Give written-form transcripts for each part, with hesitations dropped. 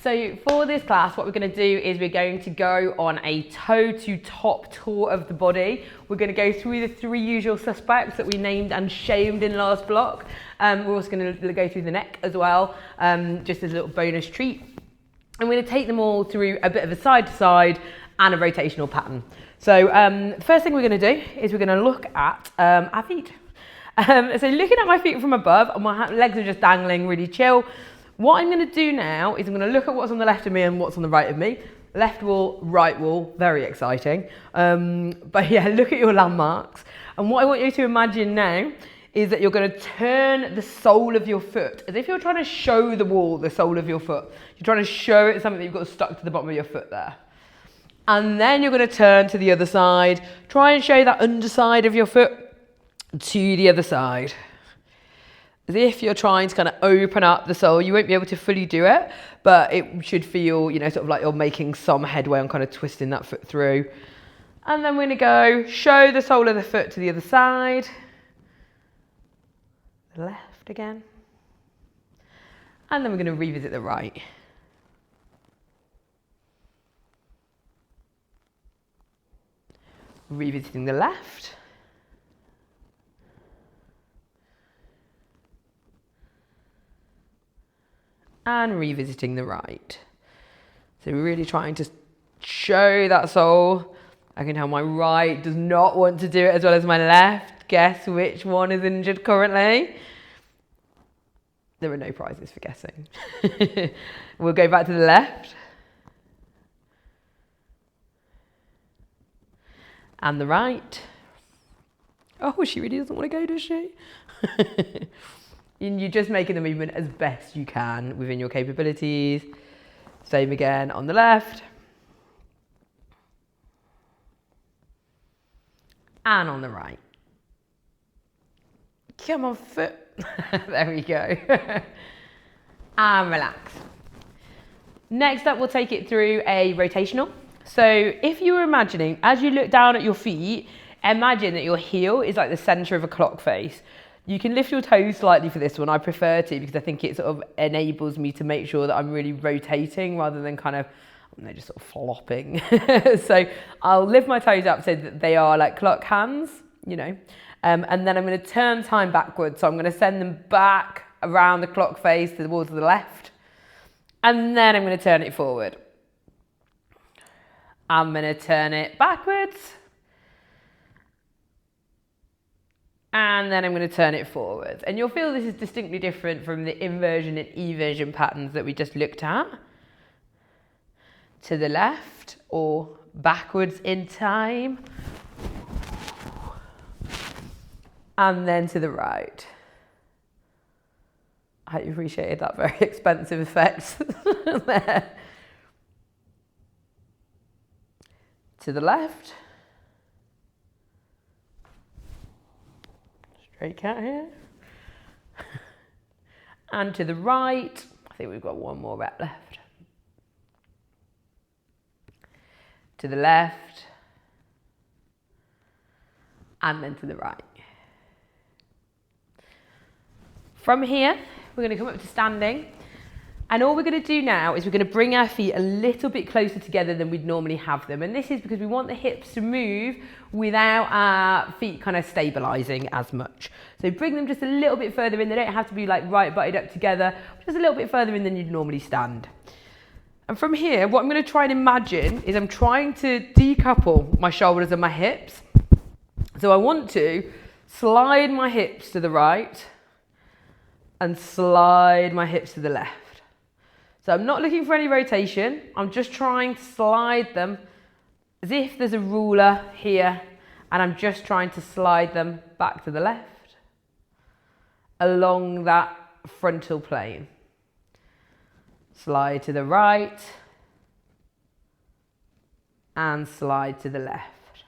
So for this class, what we're going to do is we're going to go on a toe to top tour of the body. We're going to go through the 3 usual suspects that we named and shamed in last block. We're also going to go through the neck as well, just as a little bonus treat. I'm going to take them all through a bit of a side to side and a rotational pattern. So first thing we're going to do is we're going to look at our feet. So looking at my feet from above, and my legs are just dangling, really chill. What I'm going to do now is I'm going to look at what's on the left of me and what's on the right of me. Left wall, right wall, very exciting. But yeah, look at your landmarks. And what I want you to imagine now is that you're going to turn the sole of your foot as if you're trying to show the wall the sole of your foot. You're trying to show it something that you've got stuck to the bottom of your foot there. And then you're going to turn to the other side. Try and show that underside of your foot to the other side. As if you're trying to kind of open up the sole. You won't be able to fully do it, but it should feel, you know, sort of like you're making some headway on kind of twisting that foot through. And then we're going to go show the sole of the foot to the other side. Left again. And then we're going to revisit the right. Revisiting the left. And revisiting the right. So we're really trying to show that sole. I can tell my right does not want to do it as well as my left. Guess which one is injured currently? There are no prizes for guessing. We'll go back to the left. And the right. Oh, she really doesn't want to go, does she? You're just making the movement as best you can within your capabilities. Same again on the left. And on the right. Come on, foot. There we go. And relax. Next up, we'll take it through a rotational. So if you were imagining, as you look down at your feet, imagine that your heel is like the center of a clock face. You can lift your toes slightly for this one. I prefer to because I think it sort of enables me to make sure that I'm really rotating rather than kind of, just sort of flopping. So I'll lift my toes up so that they are like clock hands, you know, and then I'm going to turn time backwards. So I'm going to send them back around the clock face towards the left, and then I'm going to turn it forward. I'm going to turn it backwards. And then I'm going to turn it forward. And you'll feel this is distinctly different from the inversion and eversion patterns that we just looked at. To the left or backwards in time. And then to the right. I hope you appreciated that very expensive effect there. To the left. Straight cat here. And to the right. I think we've got one more rep left. To the left. And then to the right. From here, we're going to come up to standing. And all we're going to do now is we're going to bring our feet a little bit closer together than we'd normally have them. And this is because we want the hips to move without our feet kind of stabilizing as much. So bring them just a little bit further in. They don't have to be like right butted up together, just a little bit further in than you'd normally stand. And from here, what I'm going to try and imagine is I'm trying to decouple my shoulders and my hips. So I want to slide my hips to the right and slide my hips to the left. So I'm not looking for any rotation. I'm just trying to slide them as if there's a ruler here, and I'm just trying to slide them back to the left along that frontal plane. Slide to the right and slide to the left.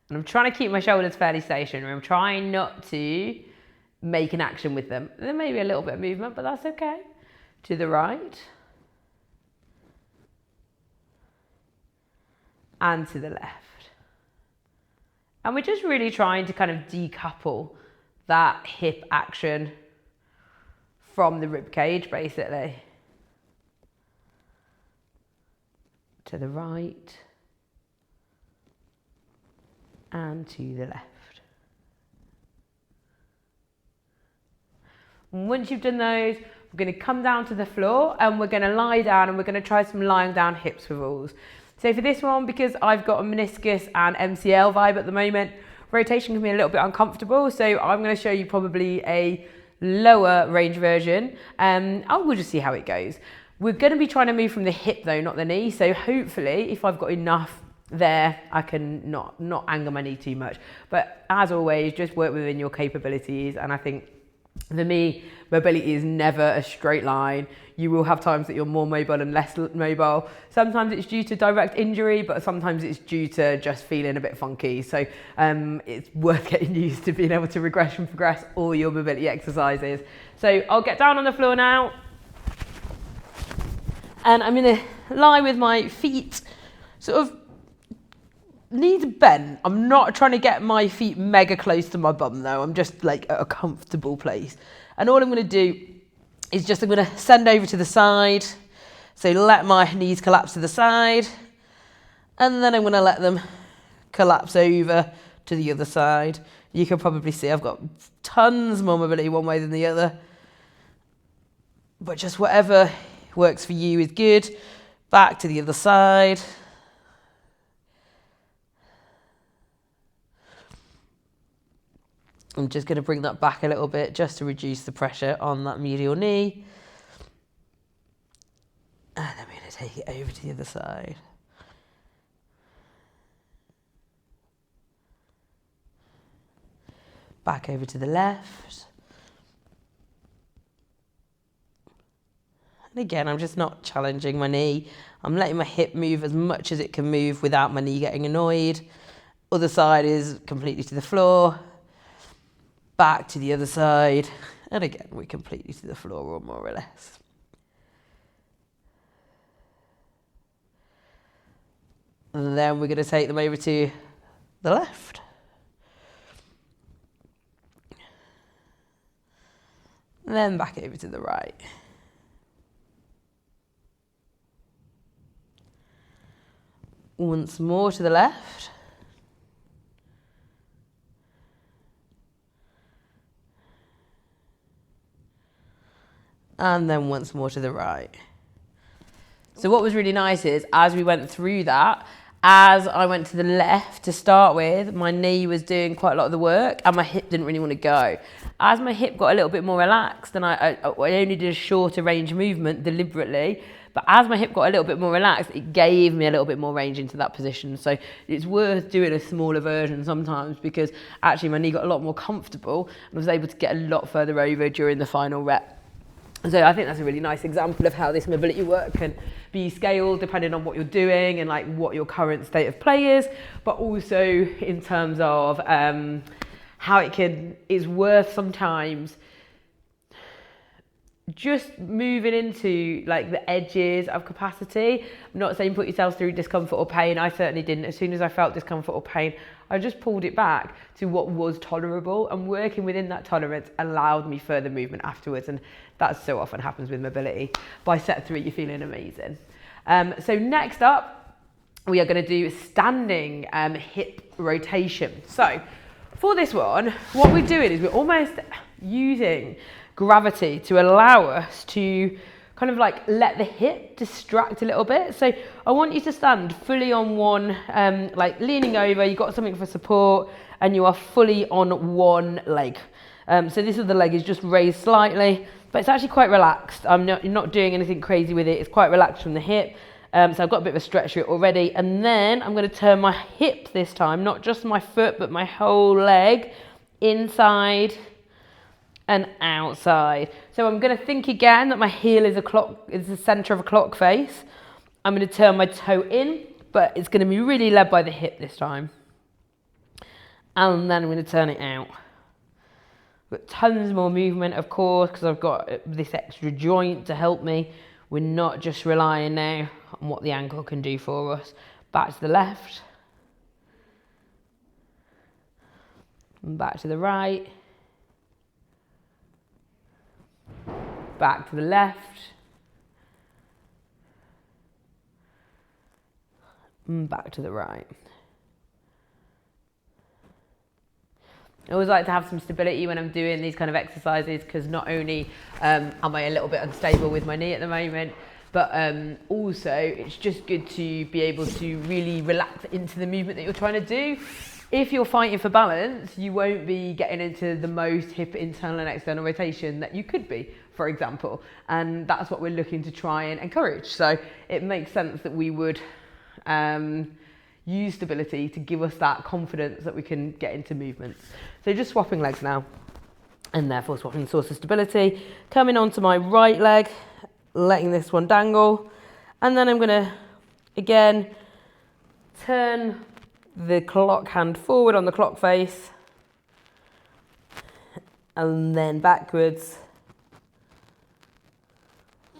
And I'm trying to keep my shoulders fairly stationary. I'm trying not to make an action with them. There may be a little bit of movement, but that's okay. To the right and to the left. And we're just really trying to kind of decouple that hip action from the rib cage, basically. to the right, and to the left. And once you've done those, we're going to come down to the floor and we're going to lie down and we're going to try some lying down hip swivels. So for this one, because I've got a meniscus and MCL vibe at the moment, rotation can be a little bit uncomfortable. So I'm going to show you probably a lower range version. We'll just see how it goes. We're going to be trying to move from the hip though, not the knee. So hopefully if I've got enough there, I can not anger my knee too much. But as always, just work within your capabilities. And I think for me, mobility is never a straight line. You will have times that you're more mobile and less mobile. Sometimes it's due to direct injury, but sometimes it's due to just feeling a bit funky. So it's worth getting used to being able to regress and progress all your mobility exercises. So I'll get down on the floor now. And I'm going to lie with my feet sort of knees bent. I'm not trying to get my feet mega close to my bum though. I'm just like at a comfortable place. And all I'm going to do is I'm going to send over to the side. So let my knees collapse to the side. And then I'm going to let them collapse over to the other side. You can probably see I've got tons more mobility one way than the other. But just whatever works for you is good. Back to the other side. I'm just going to bring that back a little bit just to reduce the pressure on that medial knee. And I'm going to take it over to the other side. Back over to the left. And again, I'm just not challenging my knee. I'm letting my hip move as much as it can move without my knee getting annoyed. Other side is completely to the floor. Back to the other side, and again we're completely to the floor, or more or less. And then we're going to take them over to the left. And then back over to the right. Once more to the left. And then once more to the right. So what was really nice is, as we went through that, as I went to the left to start with, my knee was doing quite a lot of the work and my hip didn't really want to go. As my hip got a little bit more relaxed, and I only did a shorter range movement deliberately, but as my hip got a little bit more relaxed, it gave me a little bit more range into that position. So it's worth doing a smaller version sometimes, because actually my knee got a lot more comfortable and I was able to get a lot further over during the final rep. So I think that's a really nice example of how this mobility work can be scaled depending on what you're doing and like what your current state of play is, but also in terms of how it's worth sometimes just moving into like the edges of capacity. I'm not saying put yourself through discomfort or pain. I certainly didn't. As soon as I felt discomfort or pain, I just pulled it back to what was tolerable, and working within that tolerance allowed me further movement afterwards. And that so often happens with mobility. By set 3, you're feeling amazing. So next up, we are going to do standing hip rotation. So for this one, what we're doing is we're almost using gravity to allow us to kind of like let the hip distract a little bit. So I want you to stand fully on one, like leaning over, you've got something for support, and you are fully on one leg. So this other leg is just raised slightly, but it's actually quite relaxed. You're not doing anything crazy with it. It's quite relaxed from the hip. So I've got a bit of a stretch through it already. And then I'm going to turn my hip this time, not just my foot, but my whole leg inside and outside. So I'm going to think again that my heel is the center of a clock face. I'm going to turn my toe in, but it's going to be really led by the hip this time. And then I'm going to turn it out. I've got tons more movement, of course, because I've got this extra joint to help me. We're not just relying now on what the ankle can do for us. Back to the left. And back to the right. Back to the left. back to the right. I always like to have some stability when I'm doing these kind of exercises, because not only am I a little bit unstable with my knee at the moment, but also it's just good to be able to really relax into the movement that you're trying to do. If you're fighting for balance, you won't be getting into the most hip internal and external rotation that you could be, for example. And that's what we're looking to try and encourage. So it makes sense that we would use stability to give us that confidence that we can get into movements. So just swapping legs now, and therefore swapping source of stability. Coming onto my right leg, letting this one dangle, and then I'm gonna, again, turn the clock hand forward on the clock face, and then backwards,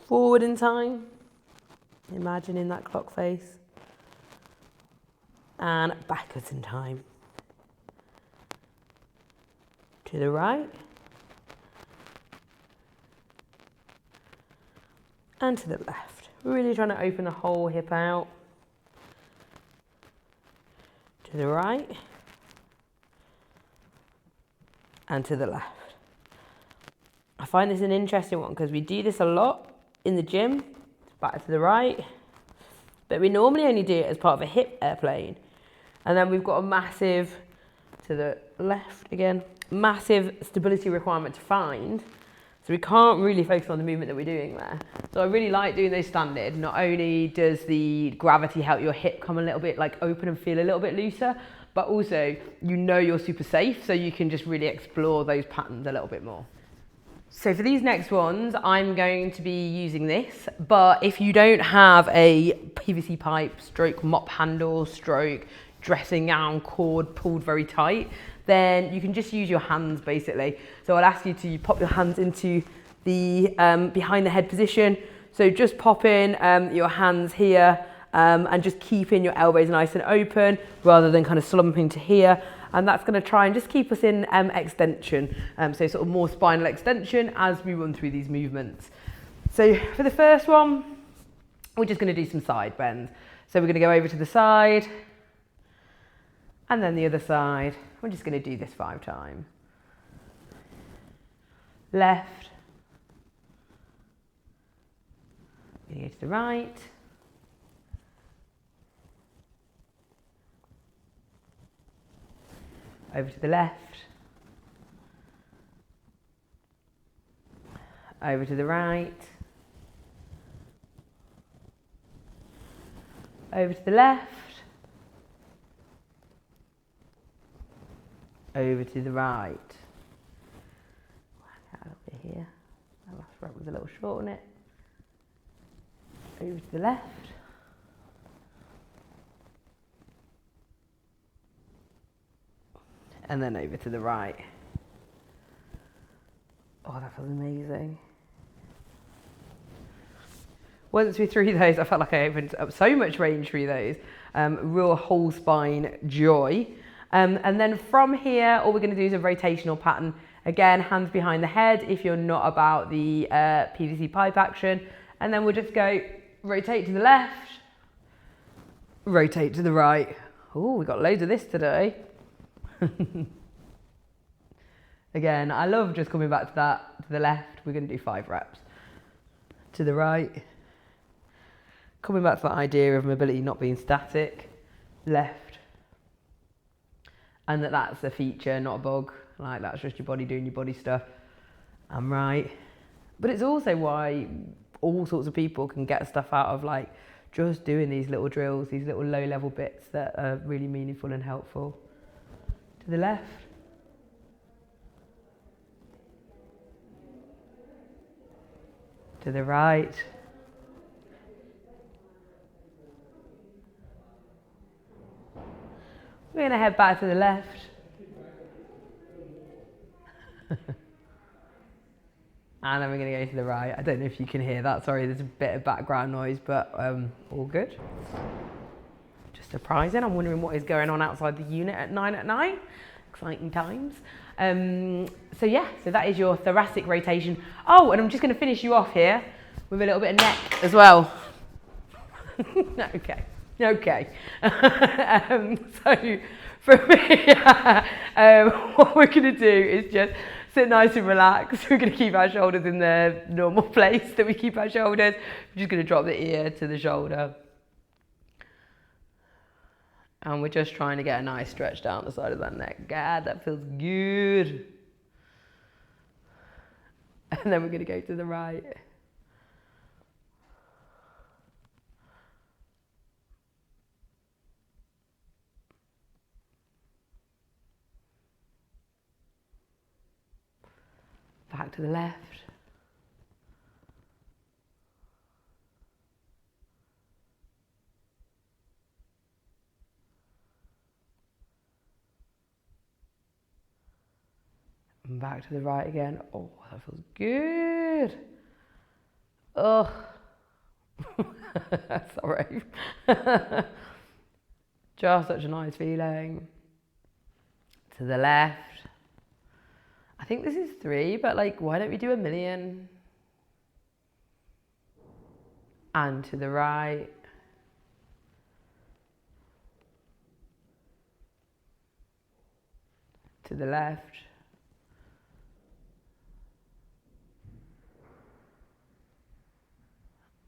forward in time, imagining that clock face, and backwards in time. To the right, and to the left. We're really trying to open the whole hip out. To the right, and to the left. I find this an interesting one because we do this a lot in the gym, back to the right, but we normally only do it as part of a hip airplane. And then we've got a massive, to the left again, massive stability requirement to find. So we can't really focus on the movement that we're doing there. So I really like doing those standard. Not only does the gravity help your hip come a little bit like open and feel a little bit looser, but also you know you're super safe, so you can just really explore those patterns a little bit more. So for these next ones, I'm going to be using this, but if you don't have a PVC pipe stroke mop handle stroke dressing gown cord pulled very tight, then you can just use your hands basically. So I'll ask you to pop your hands into the behind the head position. So just pop in your hands here and just keeping your elbows nice and open rather than kind of slumping to here. And that's going to try and just keep us in extension, so sort of more spinal extension as we run through these movements. So for the first one, we're just going to do some side bends. So we're going to go over to the side and then the other side. We're just going to do this 5 times. Left. We're going to go to the right. Over to the left. Over to the right. Over to the left. Over to the right. Work out a little bit here. That last rep was a little short on it. Over to the left. And then over to the right. Oh, that feels amazing. Once we're through those, I felt like I opened up so much range through those. Real whole spine joy. And then from here, all we're going to do is a rotational pattern. Again, hands behind the head if you're not about the PVC pipe action. And then we'll just go rotate to the left, rotate to the right. Oh, we got loads of this today. Again, I love just coming back to that, to the left. We're going to do 5 reps. To the right. Coming back to that idea of mobility not being static. Left. And that's a feature, not a bug. Like, that's just your body doing your body stuff. And right. But it's also why all sorts of people can get stuff out of like just doing these little drills, these little low level bits that are really meaningful and helpful. To the left. To the right. We're going to head back to the left. And then we're going to go to the right. I don't know if you can hear that. Sorry, there's a bit of background noise, but all good. Just surprising. I'm wondering what is going on outside the unit at 9 at night. Exciting times. So yeah, so that is your thoracic rotation. Oh, and I'm just going to finish you off here with a little bit of neck as well. Okay. Okay. So for me, what we're going to do is just sit nice and relaxed. We're going to keep our shoulders in the normal place that we keep our shoulders. We're just going to drop the ear to the shoulder. And we're just trying to get a nice stretch down the side of that neck. God, that feels good. And then we're going to go to the right. Back to the left. And back to the right again. Oh, that feels good. Oh, sorry. Just such a nice feeling. To the left. I think this is 3, but like, why don't we do 1,000,000? And to the right. To the left.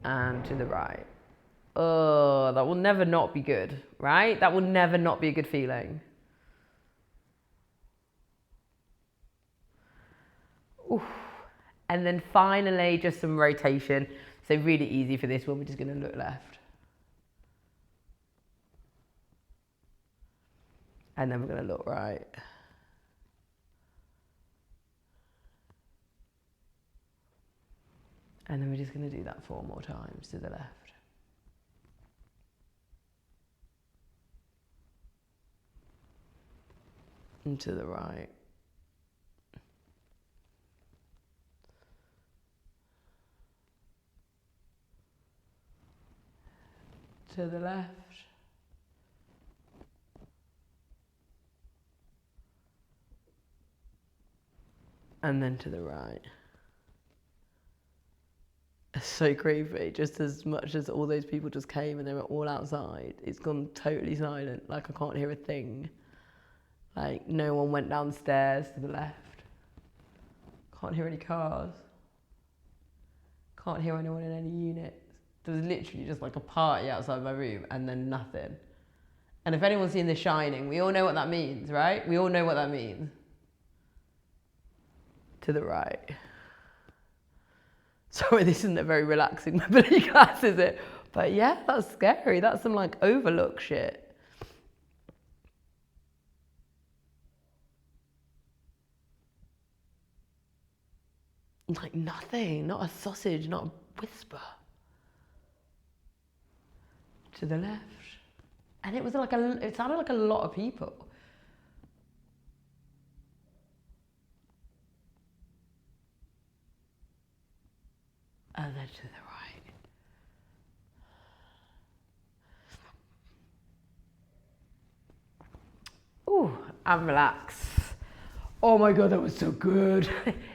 And to the right. Oh, that will never not be good, right? That will never not be a good feeling. Oof. And then finally, just some rotation. So really easy for this one. We're just going to look left. And then we're going to look right. And then we're just going to do that 4 more times to the left. And to the right. To the left. And then to the right. It's so creepy. Just as much as all those people just came and they were all outside, it's gone totally silent. Like I can't hear a thing. Like no one went downstairs to the left. Can't hear any cars. Can't hear anyone in any units. There was literally just like a party outside my room and then nothing. And if anyone's seen The Shining, we all know what that means, right? We all know what that means. To the right. Sorry, this isn't a very relaxing mobility class, is it? But yeah, that's scary. That's some like overlook shit. Like nothing, not a sausage, not a whisper. To the left. And it was like it sounded like a lot of people. And then to the right. Ooh, and relax. Oh my God, that was so good.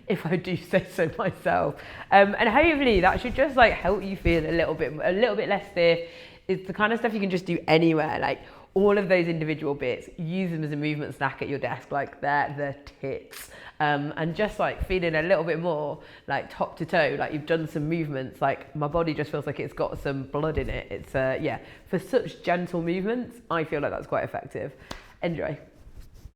If I do say so myself. And hopefully that should just like help you feel a little bit less stiff. It's the kind of stuff you can just do anywhere. Like all of those individual bits, use them as a movement snack at your desk. Like they're the tits. And just like feeling a little bit more like top to toe, like you've done some movements. Like my body just feels like it's got some blood in it. It's yeah, for such gentle movements, I feel like that's quite effective. Enjoy.